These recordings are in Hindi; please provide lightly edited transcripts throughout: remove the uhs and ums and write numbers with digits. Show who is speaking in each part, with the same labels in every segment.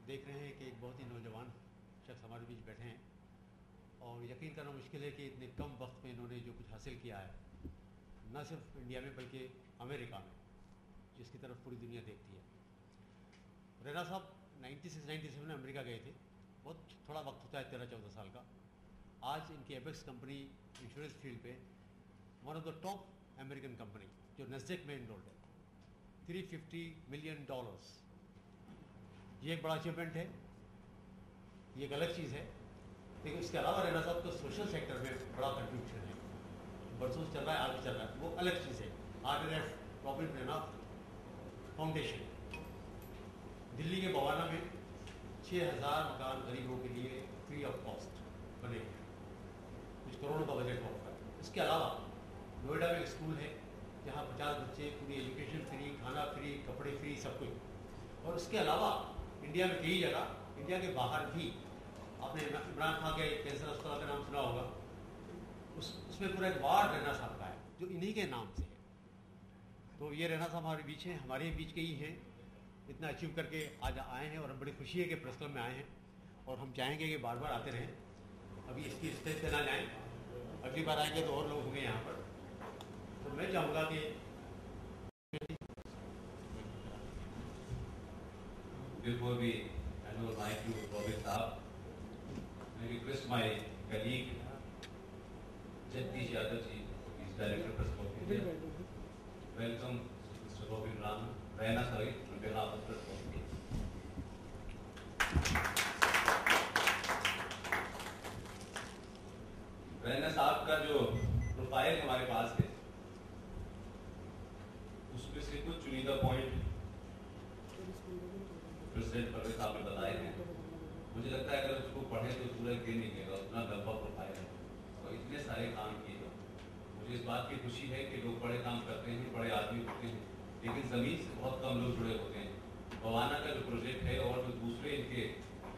Speaker 1: देख रहे हैं कि एक बहुत ही नौजवान शख्स हमारे बीच बैठे हैं और यकीन करना मुश्किल है कि इतने कम वक्त में इन्होंने जो कुछ हासिल किया है, न सिर्फ इंडिया में बल्कि अमेरिका में, जिसकी तरफ पूरी दुनिया देखती है। रैना साहब 96-97 में अमेरिका गए थे। बहुत थोड़ा वक्त होता है, 13-14 साल का। आज इनकी एपेक्स कंपनी इंश्योरेंस फील्ड पे one of the top American company जो नस्डेक में इनरोल्ड है, $350 मिलियन। ये एक बड़ा अचीवमेंट है, ये एक अलग चीज़ है। लेकिन इसके अलावा रैना साहब को सोशल सेक्टर में बड़ा कंट्रीब्यूशन है, बरसों से चल रहा है, आज भी चल रहा है। वो अलग चीज़ है। RNF robin Raina foundation Delhi के बवाना में 6000 मकान गरीबों के लिए फ्री ऑफ कॉस्ट बने, कुछ करोड़ों का बजट हुआ है। इसके अलावा नोएडा में एक स्कूल है जहाँ 50 बच्चे, पूरी एजुकेशन फ्री, खाना फ्री, कपड़े फ्री, सब कुछ। और उसके अलावा इंडिया में कई जगह, इंडिया के बाहर भी, आपने इमरान खान के कैंसर अस्पताल का नाम सुना होगा, उसमें पूरा एक वार्ड रैना साहब का है जो इन्हीं के नाम से है। तो ये रैना साहब हमारे बीच हैं, हमारे बीच के ही हैं, इतना अचीव करके आज आए हैं और हम बड़ी खुशी है कि प्रेस क्लब में आए हैं और हम चाहेंगे कि बार बार आते रहें। अभी इसकी स्टेज पे ना जाएं, अगली बार आएंगे तो और लोग होंगे यहाँ पर। तो मैं चाहूँगा कि
Speaker 2: Before we hand over mic to Robin Saab, I request my colleague Jagdish Yadav ji, who is Director Press Corp India. Welcome Mr. Robin Rana on behalf of Press Corp India. Raina साहब का जो प्रोफाइल हमारे पास है, उसमें से कुछ चुनिंदा पॉइंट प्रेसिडेंट परवेज साहब ने बताए हैं। मुझे लगता है अगर उसको पढ़े तो पूरा गिर नहीं गएगा, उतना लंबा प्रोफाइल है और इतने सारे काम किए। मुझे इस बात की खुशी है कि लोग बड़े काम करते हैं, बड़े आदमी होते हैं, लेकिन ज़मीन से बहुत कम लोग जुड़े होते हैं। बवाना का जो प्रोजेक्ट है और जो दूसरे इनके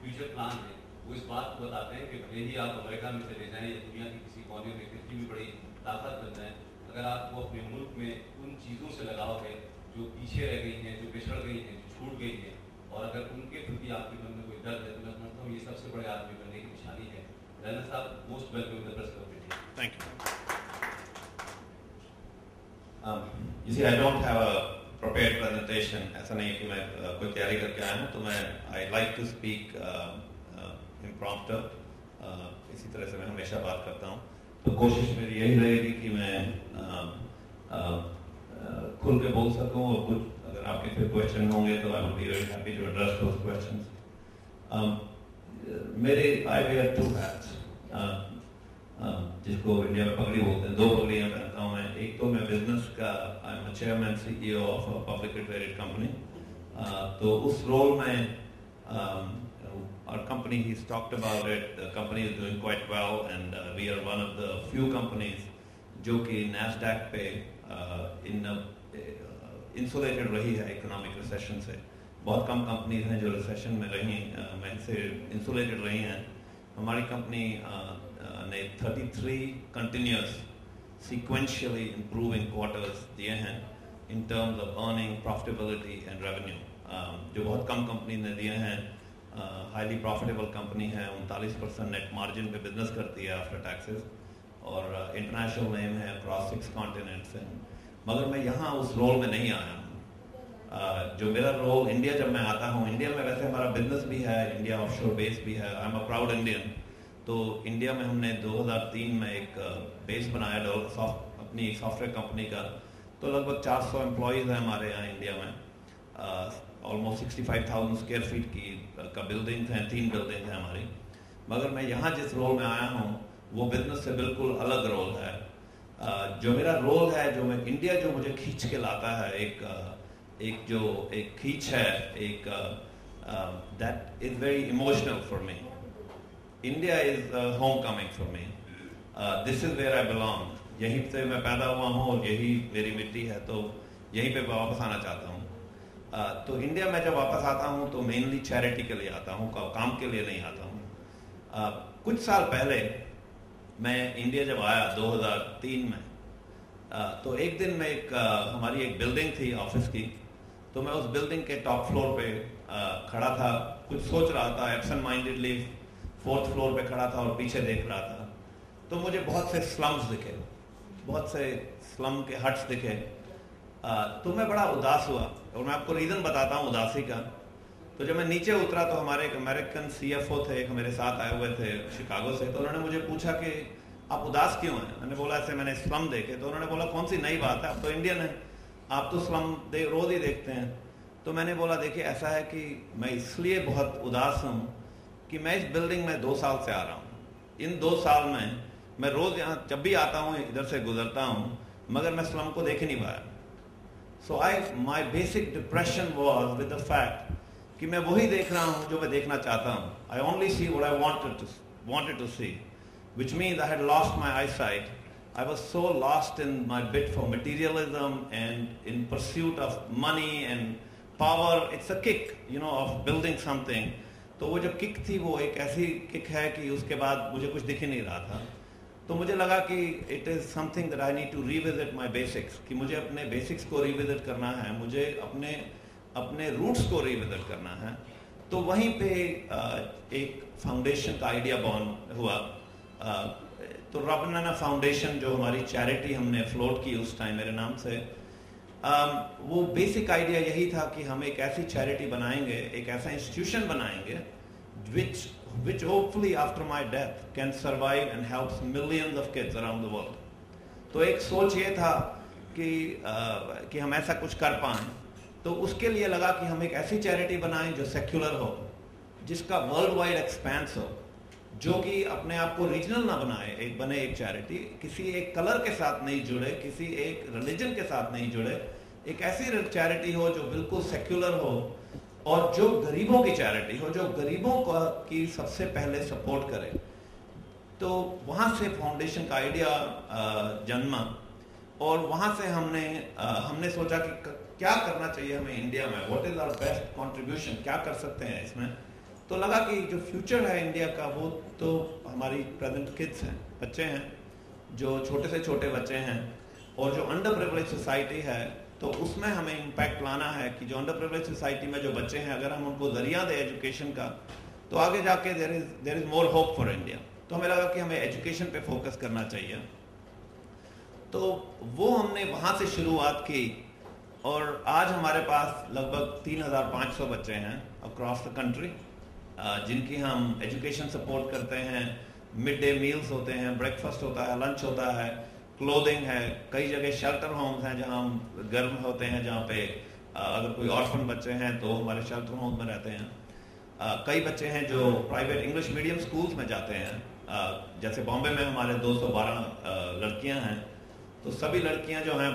Speaker 2: फ्यूचर प्लान है, वो इस बात को बताते हैं कि भले ही आप अमेरिका में चले जाएँ या दुनिया की किसी कोने में कितनी भी बड़ी ताकत बन जाए, अगर आपको अपने मुल्क में उन चीज़ों से लगाव है जो पीछे रह गई हैं, जो पिछड़ गई हैं, जो छूट गई हैं, और अगर उनके प्रति आपके मन में कोई दर्द है, तो मैं समझता हूँ ये सबसे बड़े आदमी बनने की निशानी है। रैना साहब, most welcome to the press club India.
Speaker 3: Thank you.
Speaker 4: You see, I don't have a prepared presentation. ऐसा नहीं है कि मैं कोई तैयारी करके आया हूँ, तो मैं I like to speak impromptu. इसी तरह से मैं हमेशा बात करता हूँ। तो कोशिश मेरी यही रहेगी कि मैं खुल के बोल सकूँ और कुछ अगर आपके फिर क्वेश्चन होंगे तो I will be very happy to address those questions. मेरे I wear two hats. जिसको इंडिया में पगड़ी बोलते हैं, दो पगड़ियाँ पहनता हूँ मैं। एक तो मैं बिजनेस का, I am chairman CEO of a publicly traded company. तो उस रोल में our company, he's talked about it, the company is doing quite well and we are one of the few companies जो कि NASDAQ पे insulated रही है economic recession से। बहुत कम कंपनीज हैं जो रिसेशन में रही, में से insulated रही हैं। हमारी कंपनी ने 33 continuous sequentially improving quarters दिए हैं in terms of earning, profitability and revenue, जो बहुत कम कंपनी ने दिए हैं। हाईली प्रॉफिटेबल कंपनी है, 39% नेट मार्जिन पे बिजनेस करती है आफ्टर टैक्सेस और इंटरनेशनल नेम है अक्रॉस 6 कॉन्टिनेंट्स हैं। मगर मैं यहाँ उस रोल में नहीं आया हूँ। जो मेरा रोल इंडिया, जब मैं आता हूँ, इंडिया में वैसे हमारा बिजनेस भी है, इंडिया ऑफशोर बेस भी है, I am a proud Indian. तो इंडिया में हमने 2003 में एक बेस बनाया अपनी एक सॉफ्टवेयर कंपनी का। तो लगभग 400 एम्प्लॉयज़ हैं हमारे यहाँ इंडिया में। ऑलमोस्ट 65,000 स्क्वायर फीट की का बिल्डिंग्स हैं, 3 बिल्डिंग्स हैं हमारी। मगर मैं यहाँ जिस रोल में आया हूँ वो बिजनेस से बिल्कुल अलग रोल है। जो मेरा रोल है, जो मैं इंडिया जो मुझे खींच के लाता है, एक खींच है, that is very emotional for me. India is homecoming for me. This is where I belong. यहीं से मैं पैदा हुआ हूँ और यही मेरी मिट्टी है, तो यहीं पे वापस आना चाहता हूँ। तो इंडिया में जब वापस आता हूँ तो मेनली चैरिटी के लिए आता हूँ, काम के लिए नहीं आता हूँ। कुछ साल पहले मैं इंडिया जब आया 2003 में, तो एक दिन में हमारी एक बिल्डिंग थी ऑफिस की, तो मैं उस बिल्डिंग के टॉप फ्लोर पे खड़ा था, कुछ सोच रहा था, एब्सेंट माइंडेडली 4th फ्लोर पे खड़ा था और पीछे देख रहा था। तो मुझे बहुत से स्लम्स दिखे, बहुत से स्लम के हट्स दिखे। तो मैं बड़ा उदास हुआ और मैं आपको रीज़न बताता हूँ उदासी का। तो जब मैं नीचे उतरा तो हमारे एक अमेरिकन CFO थे, एक मेरे साथ आए हुए थे शिकागो से। तो उन्होंने मुझे पूछा कि आप उदास क्यों हैं? मैंने बोला ऐसे मैंने स्लम देखे। तो उन्होंने बोला कौन सी नई बात है, आप तो इंडियन हैं, आप तो स्लम रोज ही देखते हैं। तो मैंने बोला देखिए ऐसा है कि मैं इसलिए बहुत उदास हूँ कि मैं इस बिल्डिंग में 2 साल से आ रहा हूँ। इन 2 साल में मैं रोज यहाँ जब भी आता हूँ इधर से गुजरता हूँ, मगर मैं स्लम को देख ही नहीं पाया। So my basic depression was with the fact कि मैं वही देख रहा हूँ जो मैं देखना चाहता हूँ। I only see what I wanted to see, which means I had lost my eyesight. I was so lost in my bid for materialism and in pursuit of money and power. It's a kick, of building something. तो वो जो किक थी वो एक ऐसी किक है कि उसके बाद मुझे कुछ दिख ही नहीं रहा था। तो मुझे लगा कि it is something that I need to revisit my basics, कि मुझे अपने बेसिक्स को रिविजिट करना है, मुझे अपने रूट्स को रिविजिट करना है। तो वहीं पे एक फाउंडेशन का आइडिया बॉर्न हुआ। तो रबनाना फाउंडेशन जो हमारी चैरिटी हमने फ्लोट की उस टाइम मेरे नाम से, वो बेसिक आइडिया यही था कि हम एक ऐसी चैरिटी बनाएंगे, एक ऐसा इंस्टीट्यूशन बनाएंगे which hopefully after my death can survive and helps millions of kids around the world. तो एक सोच ये था कि हम ऐसा कुछ कर पाएं। तो उसके लिए लगा कि हम एक ऐसी चैरिटी बनाएं जो सेक्युलर हो, जिसका वर्ल्ड वाइड एक्सपेंस हो, जो कि अपने आप को रीजनल ना बनाए, एक चैरिटी किसी एक कलर के साथ नहीं जुड़े, किसी एक रिलीजन के साथ नहीं जुड़े, एक ऐसी चैरिटी हो जो बिल्कुल सेक्युलर हो और जो गरीबों की चैरिटी हो, जो गरीबों की सबसे पहले सपोर्ट करे। तो वहाँ से फाउंडेशन का आइडिया जन्मा और वहाँ से हमने सोचा कि क्या करना चाहिए हमें इंडिया में, what is our best contribution, क्या कर सकते हैं इसमें। तो लगा कि जो फ्यूचर है इंडिया का वो तो हमारी प्रेजेंट किड्स हैं, बच्चे हैं, जो छोटे से छोटे बच्चे हैं, और जो अंडर प्रिविलेज सोसाइटी है तो उसमें हमें इम्पैक्ट लाना है कि जो अंडर प्रिविलेज सोसाइटी में जो बच्चे हैं, अगर हम उनको जरिया दें एजुकेशन का, तो आगे जाके there is more hope for India. तो हमें लगा कि हमें एजुकेशन पे फोकस करना चाहिए। तो वो हमने वहाँ से शुरुआत की और आज हमारे पास लगभग 3,500 बच्चे हैं अक्रॉस द कंट्री, जिनकी हम एजुकेशन सपोर्ट करते हैं। मिड डे मील्स होते हैं, ब्रेकफास्ट होता है, लंच होता है, क्लोथिंग है, कई जगह शेल्टर होम्स हैं जहाँ हम गर्म होते हैं, जहाँ पे अगर कोई ऑर्फन बच्चे हैं तो हमारे शेल्टर होम्स में रहते हैं। कई बच्चे हैं जो प्राइवेट इंग्लिश मीडियम स्कूल्स में जाते हैं, जैसे बॉम्बे में हमारे 212 लड़कियां हैं। तो सभी लड़कियां जो हैं